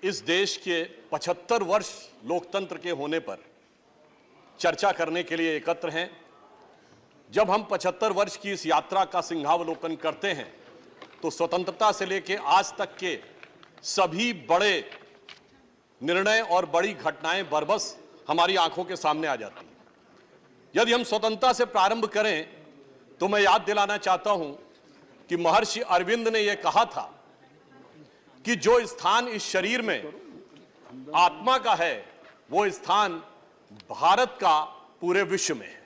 इस देश के 75 वर्ष लोकतंत्र के होने पर चर्चा करने के लिए एकत्र हैं। जब हम 75 वर्ष की इस यात्रा का सिंहावलोकन करते हैं तो स्वतंत्रता से लेकर आज तक के सभी बड़े निर्णय और बड़ी घटनाएं बरबस हमारी आंखों के सामने आ जाती हैं। यदि हम स्वतंत्रता से प्रारंभ करें तो मैं याद दिलाना चाहता हूं कि महर्षि अरविंद ने यह कहा था कि जो स्थान इस शरीर में आत्मा का है वो स्थान भारत का पूरे विश्व में है।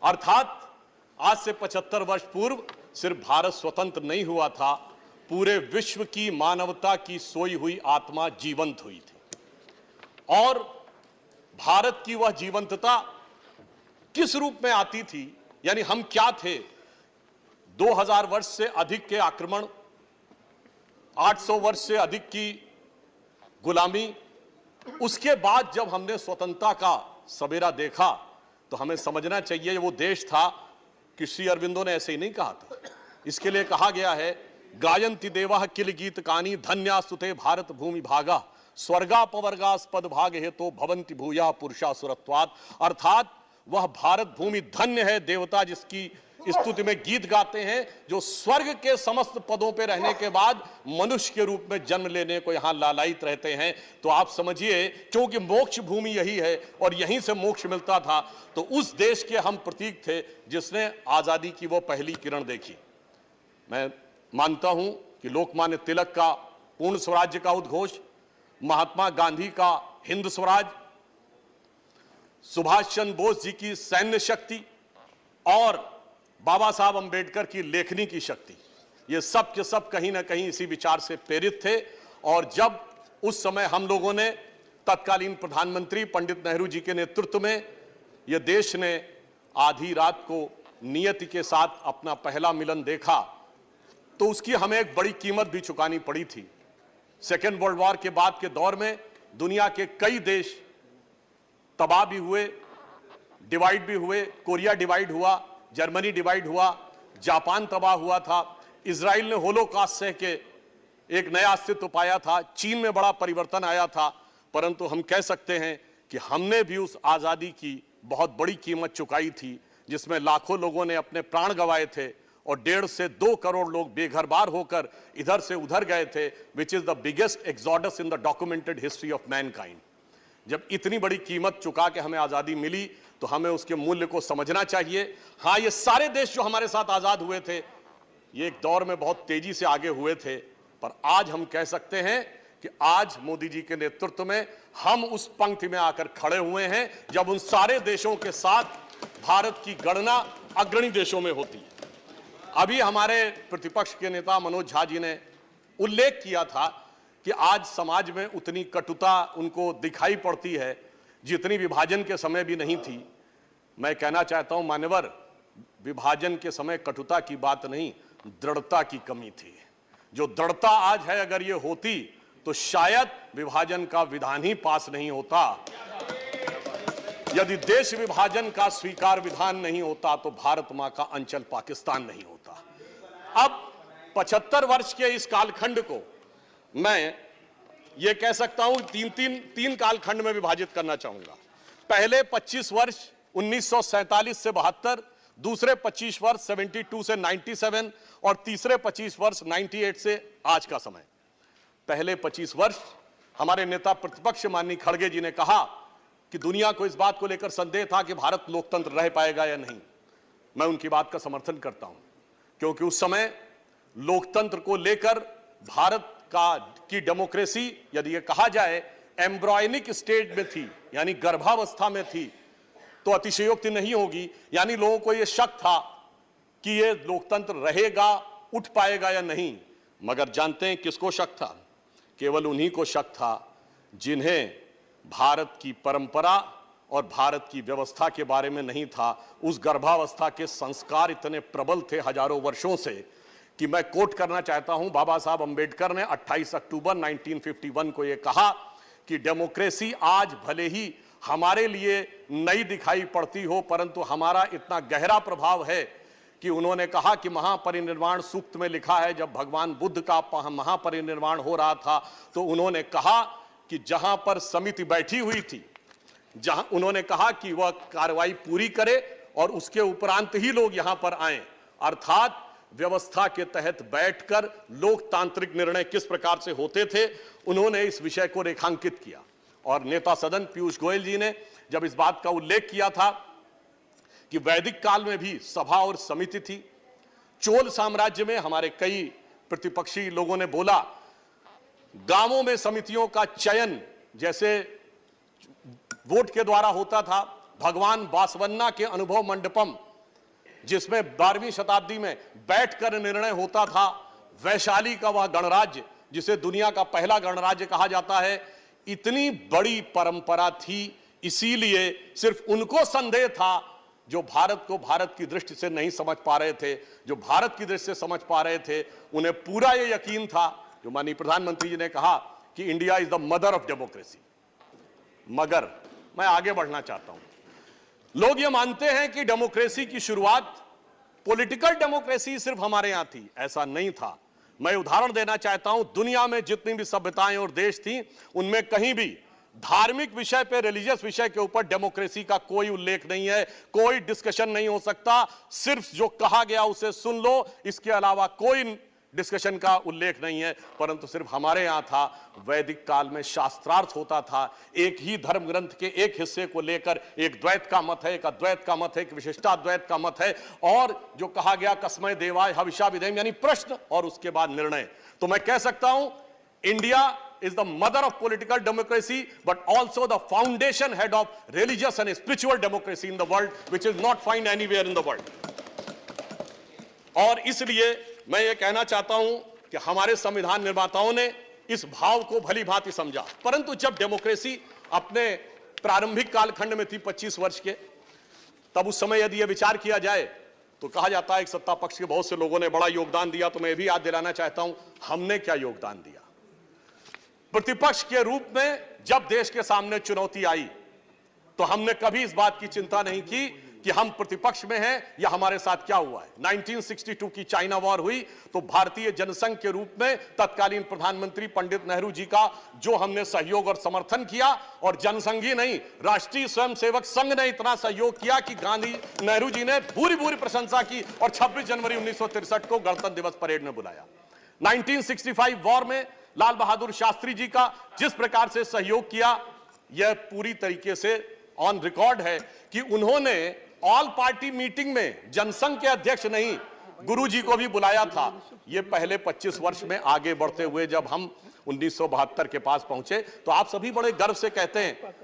अर्थात आज से 75 वर्ष पूर्व सिर्फ भारत स्वतंत्र नहीं हुआ था, पूरे विश्व की मानवता की सोई हुई आत्मा जीवंत हुई थी। और भारत की वह जीवंतता किस रूप में आती थी, यानी हम क्या थे? 2000 वर्ष से अधिक के आक्रमण, 800 वर्ष से अधिक की गुलामी, उसके बाद जब हमने स्वतंत्रता का सवेरा देखा तो हमें समझना चाहिए वो देश था कि श्री अरविंदो ने ऐसे ही नहीं कहा था। इसके लिए कहा गया है, गायन्ति देवा किल गीत कानी धन्यास्तुते भारत भूमि भागा स्वर्गापवर्गास्पद भाग हे तो भवंति भूया पुरुषा सुरत्वात्। अर्थात वह भारत भूमि धन्य है, देवता जिसकी स्तुति में गीत गाते हैं, जो स्वर्ग के समस्त पदों पर रहने के बाद मनुष्य के रूप में जन्म लेने को यहां लालायित रहते हैं। तो आप समझिए, क्योंकि मोक्ष भूमि यही है और यहीं से मोक्ष मिलता था, तो उस देश के हम प्रतीक थे जिसने आजादी की वो पहली किरण देखी। मैं मानता हूं कि लोकमान्य तिलक का पूर्ण स्वराज्य का उद्घोष, महात्मा गांधी का हिंद स्वराज, सुभाष चंद्र बोस जी की सैन्य शक्ति और बाबा साहब अंबेडकर की लेखनी की शक्ति, ये सब के सब कहीं ना कहीं इसी विचार से प्रेरित थे। और जब उस समय हम लोगों ने तत्कालीन प्रधानमंत्री पंडित नेहरू जी के नेतृत्व में ये देश ने आधी रात को नियति के साथ अपना पहला मिलन देखा, तो उसकी हमें एक बड़ी कीमत भी चुकानी पड़ी थी। सेकेंड वर्ल्ड वॉर के बाद के दौर में दुनिया के कई देश तबाह भी हुए, डिवाइड भी हुए। कोरिया डिवाइड हुआ, जर्मनी डिवाइड हुआ, जापान तबाह हुआ था, इजराइल ने होलोकॉस्ट सह के एक नया अस्तित्व पाया था, चीन में बड़ा परिवर्तन आया था। परंतु हम कह सकते हैं कि हमने भी उस आजादी की बहुत बड़ी कीमत चुकाई थी, जिसमें लाखों लोगों ने अपने प्राण गंवाए थे और 1.5 से 2 करोड़ लोग बेघर-बार होकर इधर से उधर गए थे, which is the biggest exodus in the documented history of Mankind. जब इतनी बड़ी कीमत चुका के हमें आजादी मिली तो हमें उसके मूल्य को समझना चाहिए। हाँ, ये सारे देश जो हमारे साथ आजाद हुए थे, ये एक दौर में बहुत तेजी से आगे हुए थे, पर आज हम कह सकते हैं कि आज मोदी जी के नेतृत्व में हम उस पंक्ति में आकर खड़े हुए हैं जब उन सारे देशों के साथ भारत की गणना अग्रणी देशों में होती है। अभी हमारे प्रतिपक्ष के नेता मनोज झा जी ने उल्लेख किया था कि आज समाज में उतनी कटुता उनको दिखाई पड़ती है जितनी विभाजन के समय भी नहीं थी। मैं कहना चाहता हूं मान्यवर, विभाजन के समय कटुता की बात नहीं, दृढ़ता की कमी थी। जो दृढ़ता आज है, अगर ये होती तो शायद विभाजन का विधान ही पास नहीं होता। यदि देश विभाजन का स्वीकार विधान नहीं होता तो भारत मां का अंचल पाकिस्तान नहीं होता। अब 75 वर्ष के इस कालखंड को मैं ये कह सकता हूं तीन कालखंड में विभाजित करना चाहूंगा। पहले 25 वर्ष 1947 से 72, दूसरे 25 वर्ष 72 से 97 और तीसरे 25 वर्ष 98 से आज का समय। पहले 25 वर्ष हमारे नेता प्रतिपक्ष माननीय खड़गे जी ने कहा कि दुनिया को इस बात को लेकर संदेह था कि भारत लोकतंत्र रह पाएगा या नहीं। मैं उनकी बात का समर्थन करता हूं, क्योंकि उस समय लोकतंत्र को लेकर भारत की डेमोक्रेसी, यदि यह कहा जाए एम्ब्रॉयनिक स्टेज में थी, यानी गर्भावस्था में थी, तो अतिशयोक्ति नहीं होगी। यानी लोगों को यह शक था कि यह लोकतंत्र रहेगा, उठ पाएगा या नहीं। मगर जानते हैं किसको शक था? केवल उन्हीं को शक था जिन्हें भारत की परंपरा और भारत की व्यवस्था के बारे में नहीं था। उस गर्भावस्था के संस्कार इतने प्रबल थे हजारों वर्षों से कि मैं कोट करना चाहता हूं, बाबा साहब अंबेडकर ने 28 अक्टूबर 1951 को यह कहा कि डेमोक्रेसी आज भले ही हमारे लिए नई दिखाई पड़ती हो, परंतु हमारा इतना गहरा प्रभाव है कि उन्होंने कहा कि महापरिनिर्वाण सूक्त में लिखा है, जब भगवान बुद्ध का महापरिनिर्वाण हो रहा था तो उन्होंने कहा कि जहां पर समिति बैठी हुई थी, जहां उन्होंने कहा कि वह कार्रवाई पूरी करे और उसके उपरांत ही लोग यहां पर आए, अर्थात व्यवस्था के तहत बैठकर लोकतांत्रिक निर्णय किस प्रकार से होते थे, उन्होंने इस विषय को रेखांकित किया। और नेता सदन पीयूष गोयल जी ने जब इस बात का उल्लेख किया था कि वैदिक काल में भी सभा और समिति थी, चोल साम्राज्य में हमारे कई प्रतिपक्षी लोगों ने बोला गांवों में समितियों का चयन जैसे वोट के द्वारा होता था, भगवान बासवन्ना के अनुभव मंडपम जिसमें 12वीं शताब्दी में बैठकर निर्णय होता था, वैशाली का वह गणराज्य जिसे दुनिया का पहला गणराज्य कहा जाता है, इतनी बड़ी परंपरा थी, इसीलिए सिर्फ उनको संदेह था जो भारत को भारत की दृष्टि से नहीं समझ पा रहे थे। जो भारत की दृष्टि से समझ पा रहे थे उन्हें पूरा यह यकीन था, जो माननीय प्रधानमंत्री जी ने कहा कि India is the mother of democracy. मगर मैं आगे बढ़ना चाहता हूं, लोग ये मानते हैं कि डेमोक्रेसी की शुरुआत, पॉलिटिकल डेमोक्रेसी सिर्फ हमारे यहां थी, ऐसा नहीं था। मैं उदाहरण देना चाहता हूं, दुनिया में जितनी भी सभ्यताएं और देश थी उनमें कहीं भी धार्मिक विषय पे, रिलीजियस विषय के ऊपर डेमोक्रेसी का कोई उल्लेख नहीं है, कोई डिस्कशन नहीं हो सकता, सिर्फ जो कहा गया उसे सुन लो, इसके अलावा कोई डिस्कशन का उल्लेख नहीं है। परंतु सिर्फ हमारे यहां था, वैदिक काल में शास्त्रार्थ होता था, एक ही धर्म ग्रंथ के एक हिस्से को लेकर एक द्वैत का मत है, एक अद्वैत का मत है, एक विशिष्टाद्वैत का मत है, और जो कहा गया कस्मै देवाय हविषा विधेम, यानी प्रश्न और उसके बाद निर्णय। तो मैं कह सकता हूं India is the mother of political democracy, but also the foundation head of religious and spiritual democracy in the world, which is not found anywhere in the world. और इसलिए मैं ये कहना चाहता हूं कि हमारे संविधान निर्माताओं ने इस भाव को भली भांति समझा। परंतु जब डेमोक्रेसी अपने प्रारंभिक कालखंड में थी 25 वर्ष के, तब उस समय यदि यह विचार किया जाए तो कहा जाता है कि सत्ता पक्ष के बहुत से लोगों ने बड़ा योगदान दिया। तो मैं भी याद दिलाना चाहता हूं हमने क्या योगदान दिया। प्रतिपक्ष के रूप में जब देश के सामने चुनौती आई तो हमने कभी इस बात की चिंता नहीं की कि हम प्रतिपक्ष में हैं या हमारे साथ क्या हुआ है। 1962 की चाइना वॉर हुई तो भारतीय जनसंघ के रूप में तत्कालीन प्रधानमंत्री पंडित नेहरू जी का जो हमने सहयोग और समर्थन किया, और जनसंघ ही नहीं, राष्ट्रीय स्वयंसेवक संघ ने इतना सहयोग किया कि गांधी नेहरू जी ने पूरी पूरी प्रशंसा की और 26 जनवरी 1963 को गणतंत्र दिवस परेड में बुलाया। 1965 वॉर में लाल बहादुर शास्त्री जी का जिस प्रकार से सहयोग किया, यह पूरी तरीके से ऑन रिकॉर्ड है कि उन्होंने ऑल पार्टी मीटिंग में जनसंघ के अध्यक्ष नहीं, गुरुजी को भी बुलाया था। यह पहले 25 वर्ष में आगे बढ़ते हुए जब हम 1972 के पास पहुंचे तो आप सभी बड़े गर्व से कहते हैं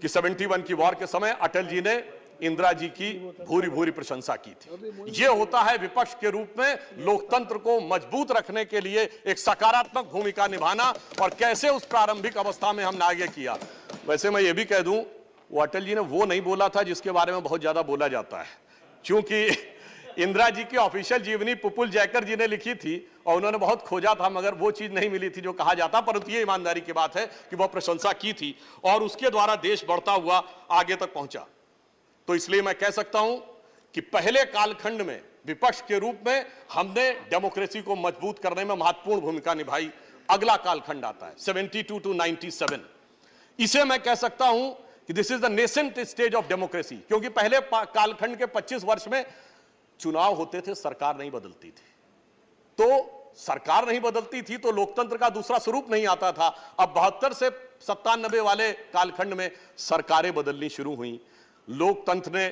कि 71 की वॉर के समय अटल जी ने इंदिरा जी की भूरी भूरी प्रशंसा की थी। यह होता है विपक्ष के रूप में लोकतंत्र को मजबूत रखने के लिए एक सकारात्मक भूमिका निभाना, और कैसे उस प्रारंभिक अवस्था में हमने आगे किया। वैसे मैं यह भी कह दूं, वो अटल जी ने वो नहीं बोला था जिसके बारे में बहुत ज्यादा बोला जाता है, क्योंकि इंदिरा जी की ऑफिशियल जीवनी पुपुल जयकर जी ने लिखी थी और उन्होंने बहुत खोजा था मगर वो चीज नहीं मिली थी जो कहा जाता। परंतु ये ईमानदारी की बात है कि वह प्रशंसा की थी और उसके द्वारा देश बढ़ता हुआ आगे तक पहुंचा। तो इसलिए मैं कह सकता हूं कि पहले कालखंड में विपक्ष के रूप में हमने डेमोक्रेसी को मजबूत करने में महत्वपूर्ण भूमिका निभाई। अगला कालखंड आता है 72 टू 97। इसे मैं कह सकता हूं कि this is the nascent stage of democracy, क्योंकि पहले कालखंड के 25 वर्ष में चुनाव होते थे, सरकार नहीं बदलती थी। तो सरकार नहीं बदलती थी तो लोकतंत्र का दूसरा स्वरूप नहीं आता था। अब 72 से 97 वाले कालखंड में सरकारें बदलनी शुरू हुई। लोकतंत्र ने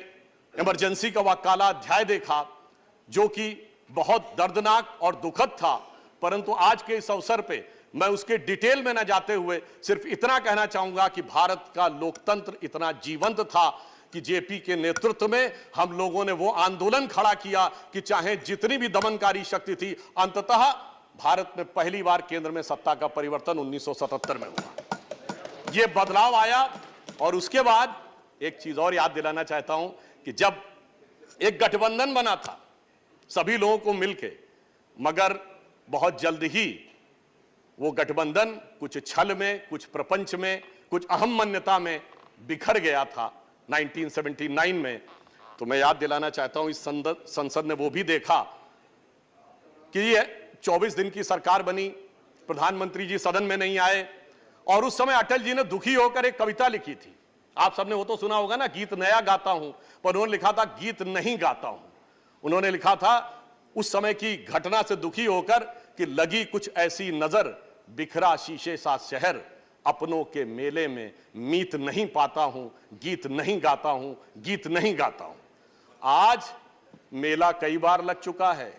इमरजेंसी का वह काला अध्याय देखा जो कि बहुत दर्दनाक और दुखद था। परंतु आज के इस अवसर पे मैं उसके डिटेल में न जाते हुए सिर्फ इतना कहना चाहूंगा कि भारत का लोकतंत्र इतना जीवंत था कि जेपी के नेतृत्व में हम लोगों ने वो आंदोलन खड़ा किया कि चाहे जितनी भी दमनकारी शक्ति थी, अंततः भारत में पहली बार केंद्र में सत्ता का परिवर्तन 1977 में हुआ। ये बदलाव आया। और उसके बाद एक चीज और याद दिलाना चाहता हूं कि जब एक गठबंधन बना था सभी लोगों को मिलके, मगर बहुत जल्द ही वो गठबंधन कुछ छल में, कुछ प्रपंच में, कुछ अहम मान्यता में बिखर गया था 1979 में। तो मैं याद दिलाना चाहता हूं, इस संसद ने वो भी देखा कि ये 24 दिन की सरकार बनी, प्रधानमंत्री जी सदन में नहीं आए, और उस समय अटल जी ने दुखी होकर एक कविता लिखी थी। आप सबने वो तो सुना होगा ना, गीत नया गाता हूं, पर उन्होंने लिखा था गीत नहीं गाता हूं। उन्होंने लिखा था उस समय की घटना से दुखी होकर कि लगी कुछ ऐसी नजर, बिखरा शीशे सा शहर, अपनों के मेले में मीत नहीं पाता हूं, गीत नहीं गाता हूं, गीत नहीं गाता हूं। आज मेला कई बार लग चुका है,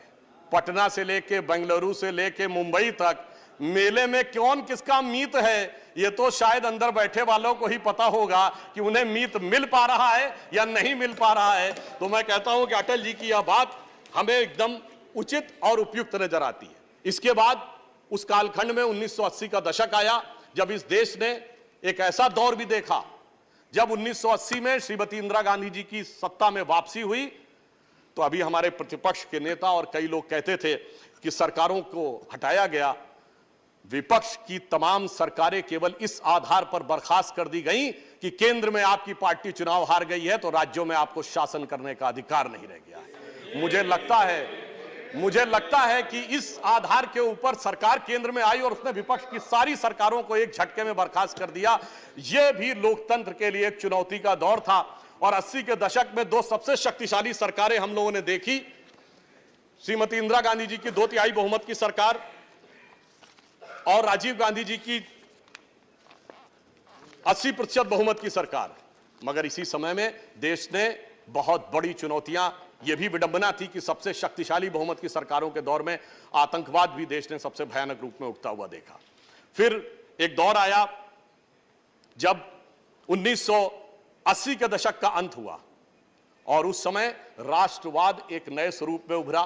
पटना से लेके बेंगलुरु से लेके मुंबई तक, मेले में कौन किसका मीत है ये तो शायद अंदर बैठे वालों को ही पता होगा कि उन्हें मीत मिल पा रहा है या नहीं मिल पा रहा है। तो मैं कहता हूं कि अटल जी की यह बात हमें एकदम उचित और उपयुक्त नजर आती है। इसके बाद उस कालखंड में 1980 का दशक आया, जब इस देश ने एक ऐसा दौर भी देखा जब 1980 में श्रीमती इंदिरा गांधी जी की सत्ता में वापसी हुई। तो अभी हमारे प्रतिपक्ष के नेता और कई लोग कहते थे कि सरकारों को हटाया गया, विपक्ष की तमाम सरकारें केवल इस आधार पर बर्खास्त कर दी गई कि केंद्र में आपकी पार्टी चुनाव हार गई है तो राज्यों में आपको शासन करने का अधिकार नहीं रह गया है। मुझे लगता है कि इस आधार के ऊपर सरकार केंद्र में आई और उसने विपक्ष की सारी सरकारों को एक झटके में बर्खास्त कर दिया। यह भी लोकतंत्र के लिए एक चुनौती का दौर था। और 80 के दशक में दो सबसे शक्तिशाली सरकारें हम लोगों ने देखी, श्रीमती इंदिरा गांधी जी की 2/3 बहुमत की सरकार और राजीव गांधी जी की 80% बहुमत की सरकार। मगर इसी समय में देश ने बहुत बड़ी चुनौतियां, यह भी विडंबना थी कि सबसे शक्तिशाली बहुमत की सरकारों के दौर में आतंकवाद भी देश ने सबसे भयानक रूप में उठता हुआ देखा। फिर एक दौर आया जब 1980 के दशक का अंत हुआ और उस समय राष्ट्रवाद एक नए स्वरूप में उभरा,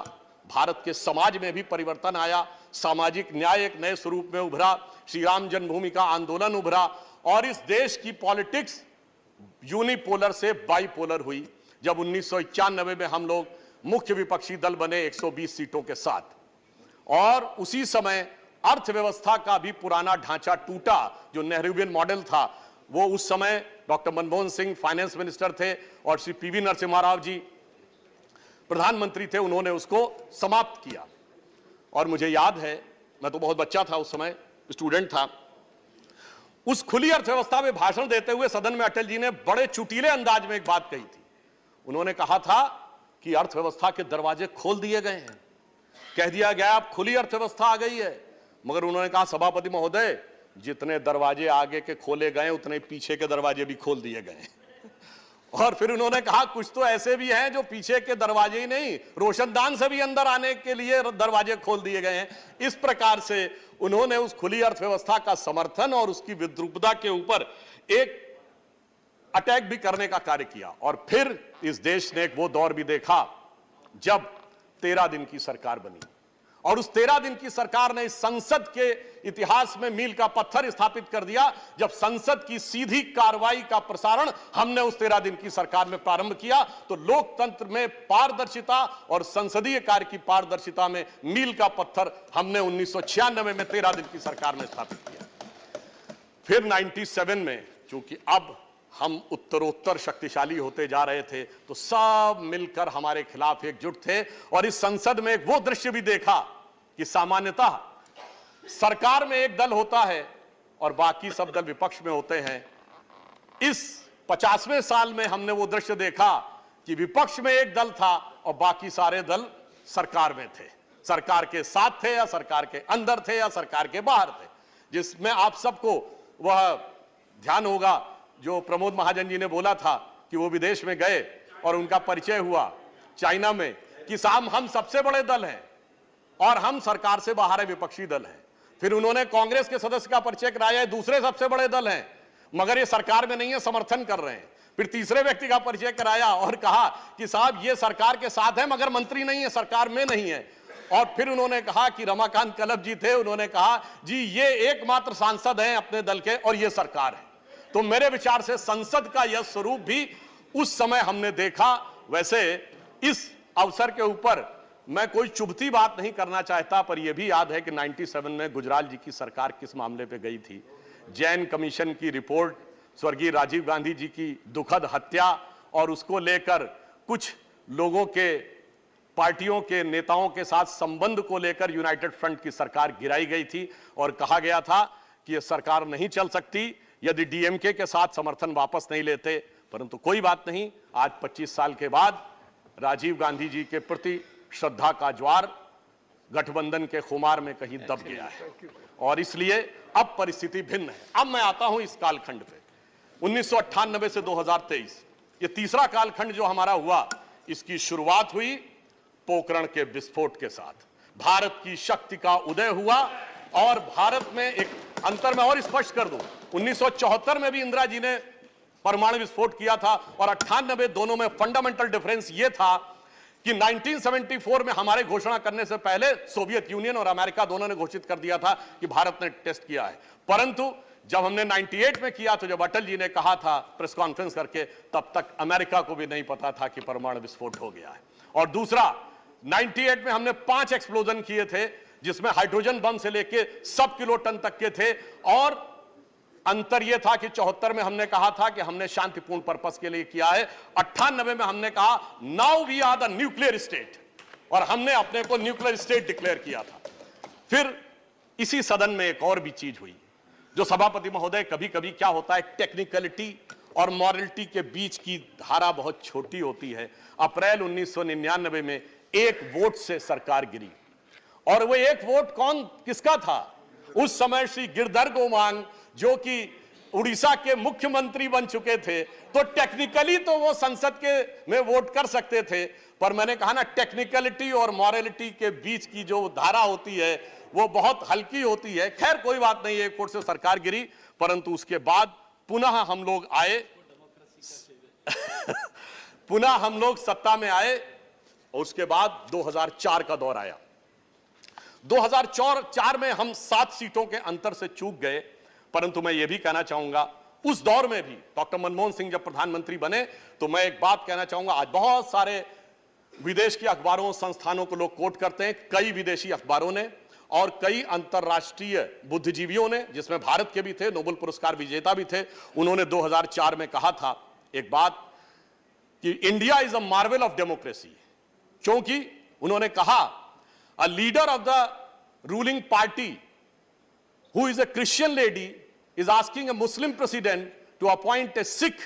भारत के समाज में भी परिवर्तन आया, सामाजिक न्याय एक नए स्वरूप में उभरा, श्री राम जन्मभूमि का आंदोलन उभरा और इस देश की पॉलिटिक्स यूनिपोलर से बाइपोलर हुई। जब 1991 में हम लोग मुख्य विपक्षी दल बने 120 सीटों के साथ, और उसी समय अर्थव्यवस्था का भी पुराना ढांचा टूटा। जो नेहरूवियन मॉडल था वो उस समय doctor Manmohan Singh finance minister थे और श्री पीवी नरसिम्हा राव जी प्रधानमंत्री थे, उन्होंने उसको समाप्त किया। और मुझे याद है, मैं तो बहुत बच्चा था उस समय, स्टूडेंट था, उस खुली अर्थव्यवस्था में भाषण देते हुए सदन में अटल जी ने बड़े चुटीले अंदाज में एक बात कही थी। उन्होंने कहा था कि अर्थव्यवस्था के दरवाजे खोल दिए गए हैं, कह दिया गया अब खुली अर्थव्यवस्था आ गई है। मगर उन्होंने कहा सभापति महोदय, जितने दरवाजे आगे के खोले गए उतने पीछे के दरवाजे भी खोल दिए गए। और फिर उन्होंने कहा कुछ तो ऐसे भी हैं जो पीछे के दरवाजे ही नहीं, रोशनदान से भी अंदर आने के लिए दरवाजे खोल दिए गए हैं। इस प्रकार से उन्होंने उस खुली अर्थव्यवस्था का समर्थन और उसकी विद्रूपता के ऊपर एक अटैक भी करने का कार्य किया। और फिर इस देश ने एक वो दौर भी देखा जब 13 दिन की सरकार बनी और उस 13 दिन की सरकार ने इस संसद के इतिहास में मील का पत्थर स्थापित कर दिया। जब संसद की सीधी कार्रवाई का प्रसारण हमने उस 13 दिन की सरकार में प्रारंभ किया तो लोकतंत्र में पारदर्शिता और संसदीय कार्य की पारदर्शिता में मील का पत्थर हमने 1996 में 13 दिन की सरकार में स्थापित किया। फिर 97 में, चूंकि अब हम उत्तरोत्तर शक्तिशाली होते जा रहे थे, तो सब मिलकर हमारे खिलाफ एकजुट थे। और इस संसद में वो दृश्य भी देखा कि सामान्यतः सरकार में एक दल होता है और बाकी सब दल विपक्ष में होते हैं। इस 50वें साल में हमने वो दृश्य देखा कि विपक्ष में एक दल था और बाकी सारे दल सरकार में थे, सरकार के साथ थे या सरकार के अंदर थे या सरकार के बाहर थे। जिसमें आप सबको वह ध्यान होगा जो प्रमोद महाजन जी ने बोला था कि वो विदेश में गए और उनका परिचय हुआ चाइना में कि साहब हम सबसे बड़े दल हैं और हम सरकार से बाहर है, विपक्षी दल हैं। फिर उन्होंने कांग्रेस के सदस्य का परिचय कराया, दूसरे सबसे बड़े दल हैं मगर ये सरकार में नहीं है, समर्थन कर रहे हैं। फिर तीसरे व्यक्ति का परिचय कराया और कहा कि साहब ये सरकार के साथ है मगर मंत्री नहीं है, सरकार में नहीं है। और फिर उन्होंने कहा कि रमाकांत कलब जी थे, उन्होंने कहा जी ये एकमात्र सांसद हैं अपने दल के और ये सरकार है। तो मेरे विचार से संसद का यह स्वरूप भी उस समय हमने देखा। वैसे इस अवसर के ऊपर मैं कोई चुभती बात नहीं करना चाहता, पर यह भी याद है कि 97 में गुजराल जी की सरकार किस मामले पे गई थी। जैन कमीशन की रिपोर्ट, स्वर्गीय राजीव गांधी जी की दुखद हत्या और उसको लेकर कुछ लोगों के, पार्टियों के नेताओं के साथ संबंध को लेकर यूनाइटेड फ्रंट की सरकार गिराई गई थी और कहा गया था कि यह सरकार नहीं चल सकती यदि डीएमके के साथ समर्थन वापस नहीं लेते। परंतु कोई बात नहीं, आज 25 साल के बाद राजीव गांधी जी के प्रति श्रद्धा का ज्वार गठबंधन के खुमार में कहीं दब गया है और इसलिए अब परिस्थिति भिन्न है। अब मैं आता हूं इस कालखंड पे, 1998 से 2023, ये तीसरा कालखंड जो हमारा हुआ, इसकी शुरुआत हुई पोखरण के विस्फोट के साथ। भारत की शक्ति का उदय हुआ और भारत में एक अंतर मैं और स्पष्ट कर दूं, 1974 में भी इंदिरा जी ने परमाणु विस्फोट किया था और 98 दोनों में फंडामेंटल डिफरेंस यह था कि 1974 में हमारे घोषणा करने से पहले सोवियत यूनियन और अमेरिका दोनों ने घोषित कर दिया था कि भारत ने टेस्ट किया है। परंतु जब हमने 98 में किया तो जब अटल जी ने कहा था प्रेस कॉन्फ्रेंस करके, तब तक अमेरिका को भी नहीं पता था कि परमाणु विस्फोट हो गया है। और दूसरा, 98 में हमने 5 एक्सप्लोजन किए थे जिसमें हाइड्रोजन बम से लेके सब किलो टन तक के थे और अंतर यह था कि 74 में हमने कहा था कि हमने शांतिपूर्ण पर्पस के लिए किया है, 98 में हमने कहा now we are the nuclear state और हमने अपने को न्यूक्लियर स्टेट डिक्लेयर किया था। फिर इसी सदन में एक और भी चीज हुई जो सभापति महोदय, कभी कभी क्या होता है, टेक्निकलिटी और मॉरलिटी के बीच की धारा बहुत छोटी होती है। अप्रैल 1999 में एक वोट से सरकार गिरी और वो एक वोट किसका था? उस समय श्री गिरधर गोमांग जो कि उड़ीसा के मुख्यमंत्री बन चुके थे, तो टेक्निकली तो वो संसद के में वोट कर सकते थे, पर मैंने कहा ना, टेक्निकलिटी और मॉरलिटी के बीच की जो धारा होती है वो बहुत हल्की होती है। खैर कोई बात नहीं, एक वोट से सरकार गिरी, परंतु उसके बाद पुनः हम लोग आए पुनः हम लोग सत्ता में आए और उसके बाद 2004 का दौर आया। 2004 में हम 7 सीटों के अंतर से चूक गए, परंतु मैं यह भी कहना चाहूंगा उस दौर में भी डॉक्टर मनमोहन सिंह जब प्रधानमंत्री बने तो मैं एक बात कहना चाहूंगा, आज बहुत सारे विदेश के अखबारों संस्थानों को लोग कोट करते हैं, कई विदेशी अखबारों ने और कई अंतरराष्ट्रीय बुद्धिजीवियों ने, जिसमें भारत के भी थे, नोबेल पुरस्कार विजेता भी थे, उन्होंने 2004 में कहा था एक बात कि India is a marvel of democracy, क्योंकि उन्होंने कहा a leader of the ruling party who is a Christian lady is asking a Muslim president to appoint a Sikh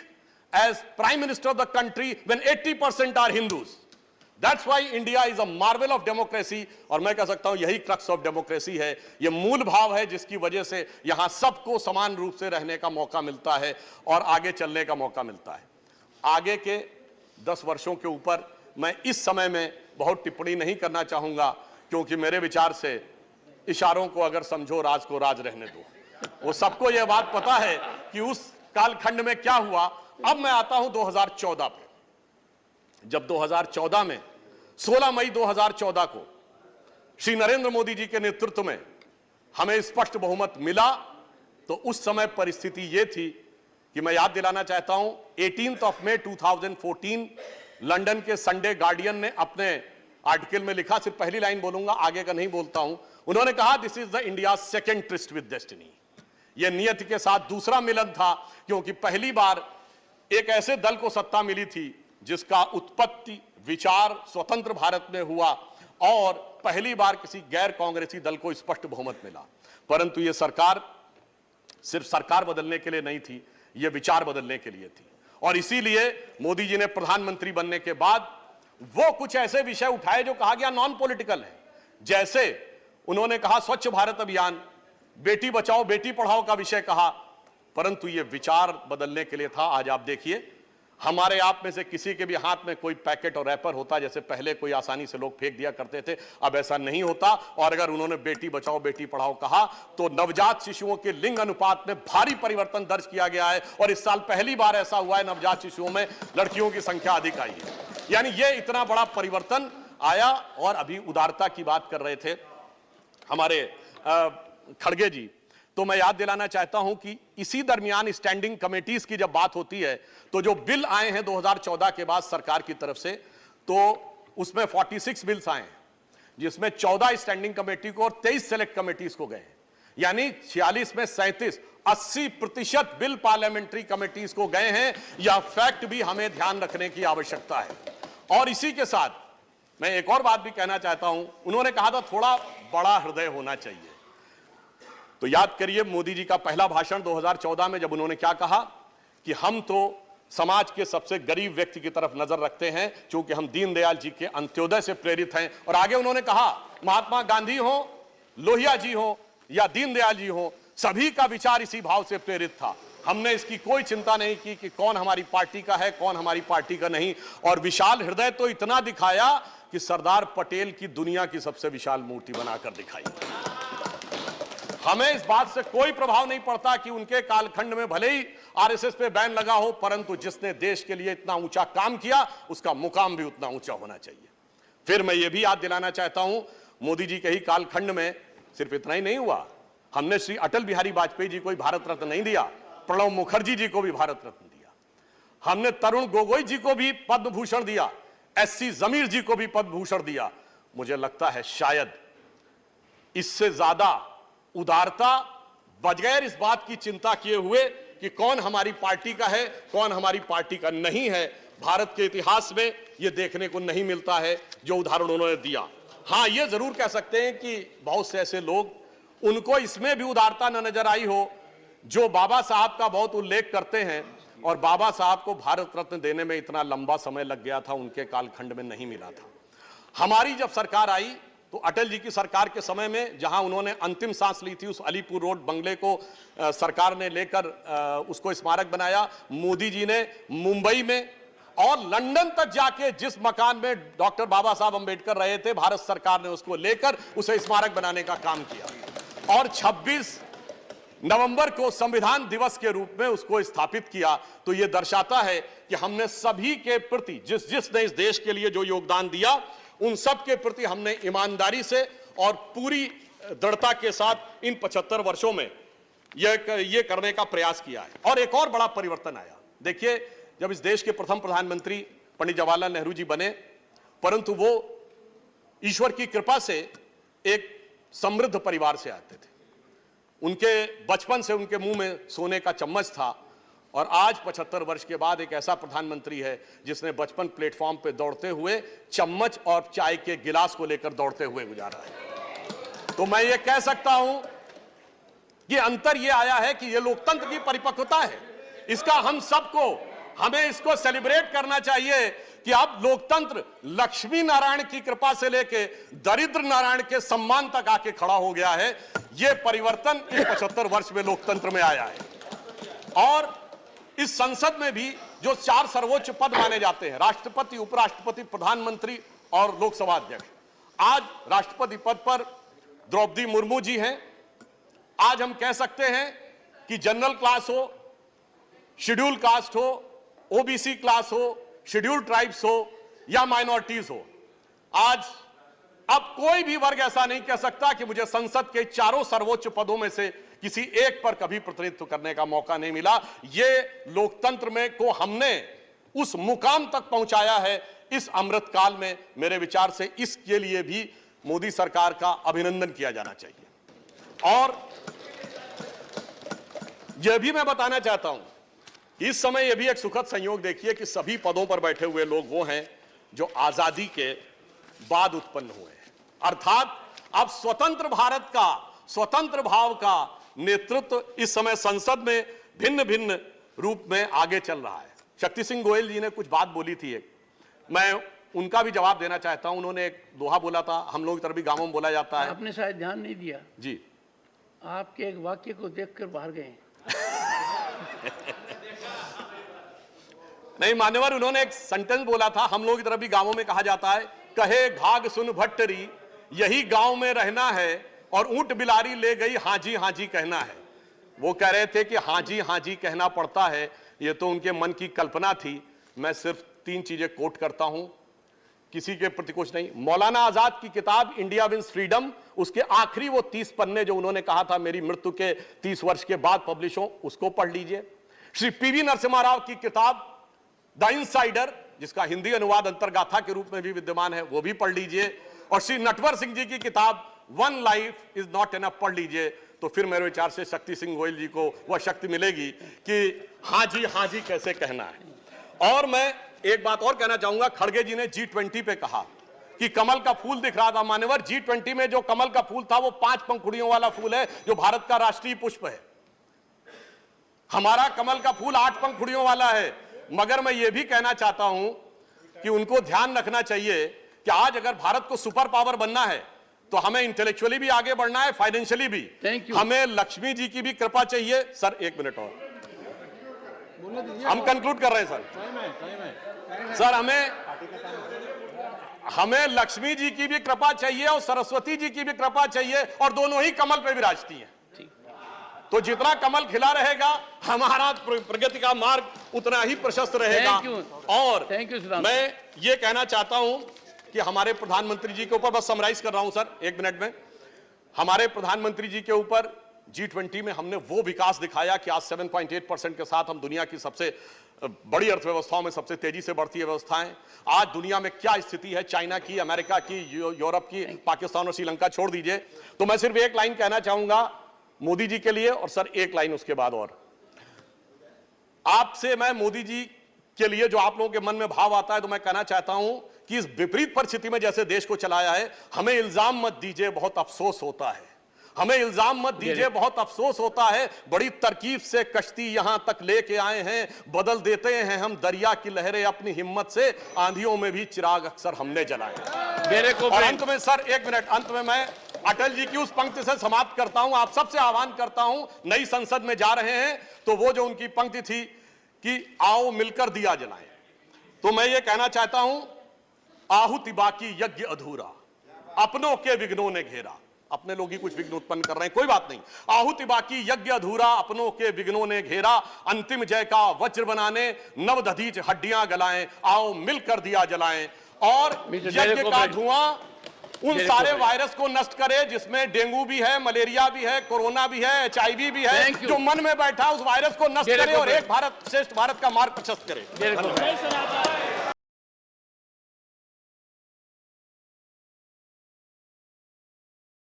as prime minister of the country when 80% are Hindus. That's why India is a marvel of democracy और मैं कह सकता हूं यही crux of democracy है। ये मूल भाव है जिसकी वजह से यहां सबको समान रूप से रहने का मौका मिलता है और आगे चलने का मौका मिलता है। आगे के 10 वर्षों के ऊपर मैं इस समय में बहुत टिप्पणी नहीं करना चाहूंगा, क्योंकि मेरे विचार से इशारों को अगर समझो राज को राज रहने दो, वो सबको यह बात पता है कि उस कालखंड में क्या हुआ। अब मैं आता हूं 2014 पे। जब 2014 में 16 मई 2014 को श्री नरेंद्र मोदी जी के नेतृत्व में हमें स्पष्ट बहुमत मिला, तो उस समय परिस्थिति यह थी कि मैं याद दिलाना चाहता हूं 18 मई 2014 लंदन के संडे गार्डियन ने अपने आर्टिकल में लिखा, सिर्फ पहली लाइन बोलूंगा, आगे का नहीं बोलता हूं। उन्होंने कहा this is the India second tourist with destiny. यह नियति के साथ दूसरा मिलन था, क्योंकि पहली बार एक ऐसे दल को सत्ता मिली थी जिसका उत्पत्ति विचार स्वतंत्र भारत में हुआ और पहली बार किसी गैर कांग्रेसी दल को स्पष्ट बहुमत मिला। परंतु यह सरकार सिर्फ सरकार बदलने के लिए नहीं थी, यह विचार बदलने के लिए थी और इसीलिए मोदी जी ने प्रधानमंत्री बनने के बाद वो कुछ ऐसे विषय उठाए जो कहा गया नॉन पॉलिटिकल है। जैसे उन्होंने कहा स्वच्छ भारत अभियान, बेटी बचाओ बेटी पढ़ाओ का विषय कहा, परंतु ये विचार बदलने के लिए था। आज आप देखिए हमारे आप में से किसी के भी हाथ में कोई पैकेट और रैपर होता, जैसे पहले कोई आसानी से लोग फेंक दिया करते थे, अब ऐसा नहीं होता। और अगर उन्होंने बेटी बचाओ बेटी पढ़ाओ कहा तो नवजात शिशुओं के लिंग अनुपात में भारी परिवर्तन दर्ज किया गया है और इस साल पहली बार ऐसा हुआ है नवजात शिशुओं में लड़कियों की संख्या अधिक आई है। यानी यह इतना बड़ा परिवर्तन आया। और अभी उदारता की बात कर रहे थे हमारे खड़गे जी, तो मैं याद दिलाना चाहता हूं कि इसी दरमियान स्टैंडिंग कमेटीज की जब बात होती है तो जो बिल आए हैं 2014 के बाद सरकार की तरफ से, तो उसमें 46 बिल्स आए हैं, जिसमें 14 स्टैंडिंग कमेटी को और 23 सेलेक्ट कमेटीज को गए हैं। यानी 46 में 37, 80% बिल पार्लियामेंट्री कमेटीज को गए हैं। यह फैक्ट भी हमें ध्यान रखने की आवश्यकता है। और इसी के साथ मैं एक और बात भी कहना चाहता हूं, उन्होंने कहा था थोड़ा बड़ा हृदय होना चाहिए। तो याद करिए मोदी जी का पहला भाषण 2014 में, जब उन्होंने क्या कहा कि हम तो समाज के सबसे गरीब व्यक्ति की तरफ नजर रखते हैं क्योंकि हम दीनदयाल जी के अंत्योदय से प्रेरित हैं। और आगे उन्होंने कहा महात्मा गांधी हो, लोहिया जी हो या दीनदयाल जी हो, सभी का विचार इसी भाव से प्रेरित था। हमने इसकी कोई चिंता नहीं की कि कौन हमारी पार्टी का है, कौन हमारी पार्टी का नहीं। और विशाल हृदय तो इतना दिखाया कि सरदार पटेल की दुनिया की सबसे विशाल मूर्ति बनाकर दिखाई। हमें इस बात से कोई प्रभाव नहीं पड़ता कि उनके कालखंड में भले ही आरएसएस पे बैन लगा हो, परंतु जिसने देश के लिए इतना ऊंचा काम किया उसका मुकाम भी उतना ऊंचा होना चाहिए। फिर मैं ये भी याद दिलाना चाहता हूं, मोदी जी के ही कालखंड में सिर्फ इतना ही नहीं हुआ, हमने श्री अटल बिहारी वाजपेयी जी को ही भारत रत्न नहीं दिया, प्रणब मुखर्जी जी को भी भारत रत्न दिया, हमने तरुण गोगोई जी को भी पद्म भूषण दिया, एससी जमीर जी को भी पद्म भूषण दिया। मुझे लगता है शायद इससे ज्यादा उदारता, बगैर इस बात की चिंता किए हुए कि कौन हमारी पार्टी का है, कौन हमारी पार्टी का नहीं है, भारत के इतिहास में यह देखने को नहीं मिलता है जो उदाहरण उन्होंने दिया। हां, यह जरूर कह सकते हैं कि बहुत से ऐसे लोग, उनको इसमें भी उदारता न नजर आई हो जो बाबा साहब का बहुत उल्लेख करते हैं, और बाबा साहब को भारत रत्न देने में इतना लंबा समय लग गया था, उनके कालखंड में नहीं मिला था। हमारी जब सरकार आई तो अटल जी की सरकार के समय में जहां उन्होंने अंतिम सांस ली थी, उस अलीपुर रोड बंगले को सरकार ने लेकर उसको स्मारक बनाया। मोदी जी ने मुंबई में और लंदन तक जाके जिस मकान में डॉक्टर बाबा साहब अंबेडकर रहे थे, भारत सरकार ने उसको लेकर उसे स्मारक बनाने का काम किया और 26 नवंबर को संविधान दिवस के रूप में उसको स्थापित किया। तो यह दर्शाता है कि हमने सभी के प्रति, जिसने इस देश के लिए जो योगदान दिया, उन सब के प्रति हमने ईमानदारी से और पूरी दृढ़ता के साथ इन 75 वर्षों में यह करने का प्रयास किया है। और एक और बड़ा परिवर्तन आया। देखिए, जब इस देश के प्रथम प्रधानमंत्री पंडित जवाहरलाल नेहरू जी बने, परंतु वो ईश्वर की कृपा से एक समृद्ध परिवार से आते थे। उनके बचपन से उनके मुंह में सोने का चम्मच था, और आज 75 वर्ष के बाद एक ऐसा प्रधानमंत्री है जिसने बचपन प्लेटफॉर्म पे दौड़ते हुए चम्मच और चाय के गिलास को लेकर दौड़ते हुए गुजारा है। तो मैं ये कह सकता हूं कि अंतर ये आया है कि ये लोकतंत्र की परिपक्वता है। इसका हम सबको, हमें इसको सेलिब्रेट करना चाहिए कि अब लोकतंत्र लक्ष्मी नारायण की कृपा से लेके दरिद्र नारायण के सम्मान तक आके खड़ा हो गया है। यह परिवर्तन इस 75 वर्ष में लोकतंत्र में आया है। और इस संसद में भी जो 4 सर्वोच्च पद माने जाते हैं, राष्ट्रपति, उपराष्ट्रपति, प्रधानमंत्री और लोकसभा अध्यक्ष, आज राष्ट्रपति पद पर द्रौपदी मुर्मू जी हैं। आज हम कह सकते हैं कि जनरल क्लास हो, शेड्यूल कास्ट हो, ओबीसी क्लास हो, शेड्यूल ट्राइब्स हो या माइनॉरिटीज हो, आज अब कोई भी वर्ग ऐसा नहीं कह सकता कि मुझे संसद के 4 सर्वोच्च पदों में से किसी एक पर कभी प्रतिनिधित्व करने का मौका नहीं मिला। ये लोकतंत्र में को हमने उस मुकाम तक पहुंचाया है इस अमृतकाल में। मेरे विचार से इसके लिए भी मोदी सरकार का अभिनंदन किया जाना चाहिए। और यह भी मैं बताना चाहता हूं, इस समय यह भी एक सुखद संयोग देखिए कि सभी पदों पर बैठे हुए लोग वो हैं जो आजादी के बाद उत्पन्न हुए हैं। अर्थात अब स्वतंत्र भारत का, स्वतंत्र भाव का नेतृत्व इस समय संसद में भिन्न भिन्न रूप में आगे चल रहा है। शक्ति सिंह गोयल जी ने कुछ बात बोली थी, एक मैं उनका भी जवाब देना चाहता हूं। उन्होंने एक दोहा बोला था, हम लोग की तरफ भी गांवों में बोला जाता है। आपने शायद ध्यान नहीं दिया जी, आपके एक वाक्य को देखकर बाहर गए। नहीं मान्यवर, उन्होंने एक सेंटेंस बोला था, हम लोग की तरफ भी गांवों में कहा जाता है, कहे घाघ सुन भट्टरी यही गांव में रहना है, और ऊंट बिलारी ले गई हाजी हाजी कहना है। वो कह रहे थे कि हाजी हाजी कहना पड़ता है, ये तो उनके मन की कल्पना थी। मैं सिर्फ 3 चीजें कोट करता हूं, किसी के प्रति कुछ नहीं। मौलाना आजाद की किताब इंडिया विंस फ्रीडम, उसके आखिरी वो 30 पन्ने जो उन्होंने कहा था मेरी मृत्यु के 30 वर्ष के बाद पब्लिश हो, उसको पढ़ लीजिए। श्री पीवी नरसिम्हा राव की किताब द इनसाइडर, जिसका हिंदी अनुवाद अंतर्गाथा के रूप में भी विद्यमान है, वो भी पढ़ लीजिए। और श्री नटवर सिंह जी की किताब one life is not enough पढ़ लीजिए। तो फिर मेरे विचार से शक्ति सिंह गोयल जी को वह शक्ति मिलेगी कि हाँ जी कैसे कहना है। और मैं एक बात और कहना चाहूंगा, खड़गे जी ने G20 पे कहा कि कमल का फूल दिख रहा था। मान्यवर, G20 में जो कमल का फूल था वो 5 पंखुड़ियों वाला फूल है, जो भारत का राष्ट्रीय पुष्प है। हमारा कमल का फूल 8 पंखुड़ियों वाला है। मगर मैं ये भी कहना चाहता हूं कि उनको ध्यान रखना चाहिए कि आज अगर भारत को सुपर पावर बनना है तो हमें इंटेलेक्चुअली भी आगे बढ़ना है, फाइनेंशियली भी। हमें लक्ष्मी जी की भी कृपा चाहिए। सर 1 मिनट और, हम कंक्लूड कर रहे हैं सर। सर हमें लक्ष्मी जी की भी कृपा चाहिए और सरस्वती जी की भी कृपा चाहिए, और दोनों ही कमल पे विराजती हैं। तो जितना कमल खिला रहेगा हमारा प्रगति का मार्ग उतना ही प्रशस्त रहेगा। और मैं ये कहना चाहता हूं कि हमारे प्रधानमंत्री जी के ऊपर, बस समराइज कर रहा हूं सर 1 मिनट में, हमारे प्रधानमंत्री जी के ऊपर G20 में हमने वो विकास दिखाया कि आज 7.8% के साथ हम दुनिया की सबसे बड़ी अर्थव्यवस्थाओं में सबसे तेजी से बढ़ती है व्यवस्थाएं। आज दुनिया में क्या स्थिति है, चाइना की, अमेरिका की, यूरोप की, पाकिस्तान और श्रीलंका छोड़ दीजिए। तो मैं सिर्फ एक लाइन कहना चाहूंगा मोदी जी के लिए, और सर एक लाइन उसके बाद और आपसे मैं मोदी जी के लिए जो आप लोगों के मन में भाव आता है, तो मैं कहना चाहता हूं कि इस विपरीत परिस्थिति में जैसे देश को चलाया है, हमें इल्जाम मत दीजिए, बहुत अफसोस होता है। हमें इल्जाम मत दीजिए, बहुत अफसोस होता है। बड़ी तरकीब से कश्ती यहां तक लेके आए हैं, बदल देते हैं हम दरिया की लहरें अपनी हिम्मत से, आंधियों में भी चिराग अक्सर हमने जलाए। और अंत में सर 1 मिनट, अंत में मैं अटल जी की उस पंक्ति से समाप्त करता हूं। आप सबसे आह्वान करता हूं, नई संसद में जा रहे हैं तो वो जो उनकी पंक्ति थी कि आओ मिलकर दिया जलाएं, तो मैं ये कहना चाहता हूं, आहुति बाकी यज्ञ अधूरा, अपनों के विघ्नों ने घेरा। अपने लोग ही कुछ विघ्न उत्पन्न कर रहे हैं, कोई बात नहीं। आहुति बाकी यज्ञ अधूरा, अपनों के विघ्नों ने घेरा, अंतिम जय का वज्र बनाने नवदधीच हड्डियां गलाएं, आओ मिलकर दिया जलाएं। और यज्ञ का धुआं उन सारे वायरस को नष्ट करे जिसमें डेंगू भी है, मलेरिया भी है, कोरोना भी है, HIV भी है, जो मन में बैठा उस वायरस को नष्ट करे और एक भारत श्रेष्ठ भारत का मार्ग प्रशस्त करे।